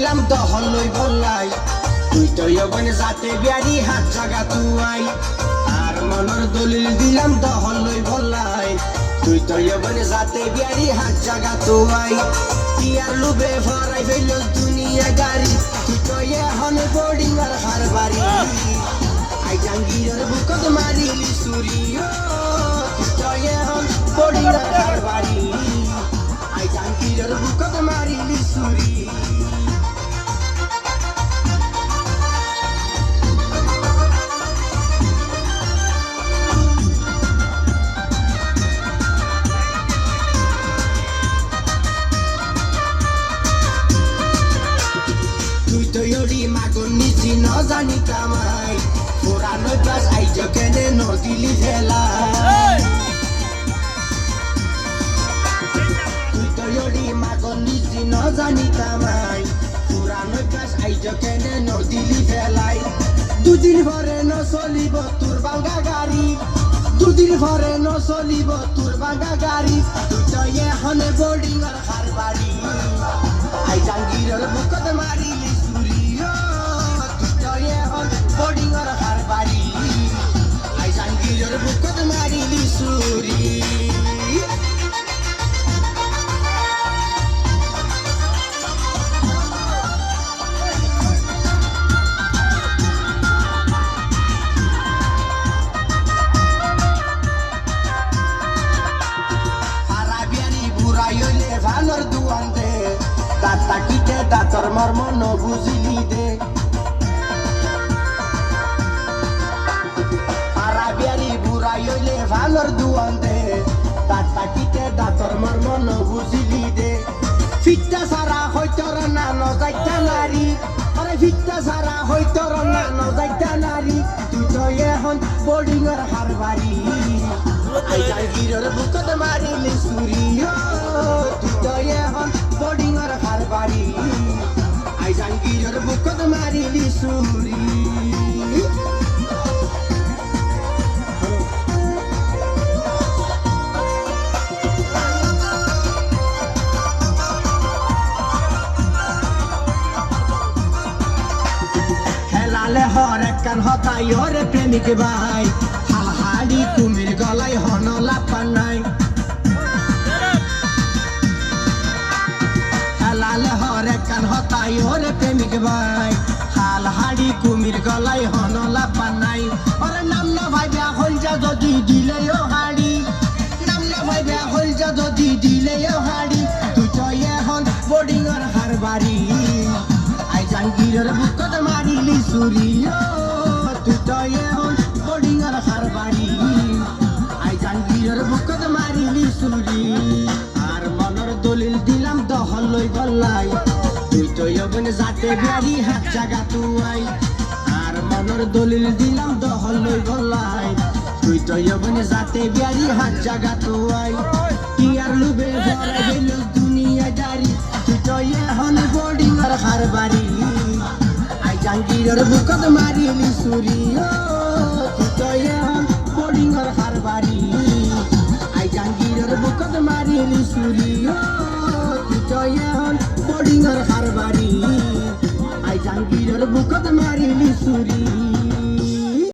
দিলাম দহল লই বললাই তুই তো ইবনে যাতে বিয়ারি হাত জাগা তুই আর মনের দলিল দিলাম দহল লই বললাই তুই তো ইবনে যাতে বিয়ারি হাত জাগা তুই কি আর লুবে ভরাই ফেল দুনিয়া গাড়ি তুই তো এখন বোর্ডিং আর হারবারি আই জাঙ্গিরের বুকত মারিলি সুরি তুই তো এখন বোর্ডিং আর হারবারি আই জাঙ্গিরের বুকত মারিলি সুরি নিচি ন জানি কামাই পুরানো ক্লাস আইজ কেনে নদিলি ভেলা তুই তো ইয়রি মাগন নিচি ন জানি কামাই পুরানো ক্লাস আইজ কেনে নদিলি ভেলাই দুদিন ভরে ন চলিব তোর বাঙ্গা গাড়ি দুদিন ভরে ন চলিব তোর বাঙ্গা গাড়ি তুই তো এখন বোর্ডিং আর হারবাড়ি আই জাঙ্গিরের বুকত মারিলি সুরি বোর্ডিং আর হারবাড়ি আই জাঙ্গিরের বুকত মারিলি সুরি হারাবিয়ারি বুড়াইলে ভালোর দুয়ান দে দাঁত তাকিতে দাঁতর মর্ম ন বুঝিলি দে বুড়াইলে ভালোর দুয়ান দে দাঁত তাকিতে দাঁতর মর্ম ন বুঝিলি দে ফিটটা সারা হইতর না নজাইতা নারী আরে ফিটটা সারা হইতর না নজাইতা নারী তুই তো এখন বোর্ডিং এর হারবাড়ি আই জাঙ্গিরের বুকত মারিলি সুরি তুই তো এখন বোর্ডিং এর হারবাড়ি আই জাঙ্গিরের বুকত মারিলি সুরি হরে কান হতাই ওরে প্রেমিক ভাই হাহাড়ি কুমির গলাই হন লাপা নাই হেলালে হরে কান হতাই ওরে প্রেমিক ভাই হালহাড়ি কুমির গলাই হন লাপা নাই ওরে নাম না ভাই বেয়া হল যা যদি দিলে ও হাড়ি নাম না ভাই বেয়া হল যা যদি দিলে ও হাড়ি তুই তো এখন বোর্ডিং আর হারবাড়ি আই জাঙ্গিরের বুকত মারিলি সুরি তুই তো এখন বোর্ডিং আর হারবাড়ি আই জাঙ্গিরের বুকত মারিলি সুরি আর মনের দলিল দিলাম দহল লই বললাই তুই তো ইবনে যাতে বিয়ারি হাত জাগা তুই আর মনের দলিল দিলাম দহল লই বললাই তুই তো ইবনে যাতে বিয়ারি হাত জাগা তুই কি আর লুবে ভরে গেল দুনিয়া দারি তুই তো এখন বোর্ডিং আর হারবাড়ি আই জাঙ্গিরের বুকত মারিলি সুরি তুই তো এখন বোর্ডিং আর হারবাড়ি আই জাঙ্গিরের বুকত মারিলি সুরি তুই তো এখন বোর্ডিং আর হারবাড়ি আই জাঙ্গিরের বুকত মারিলি সুরি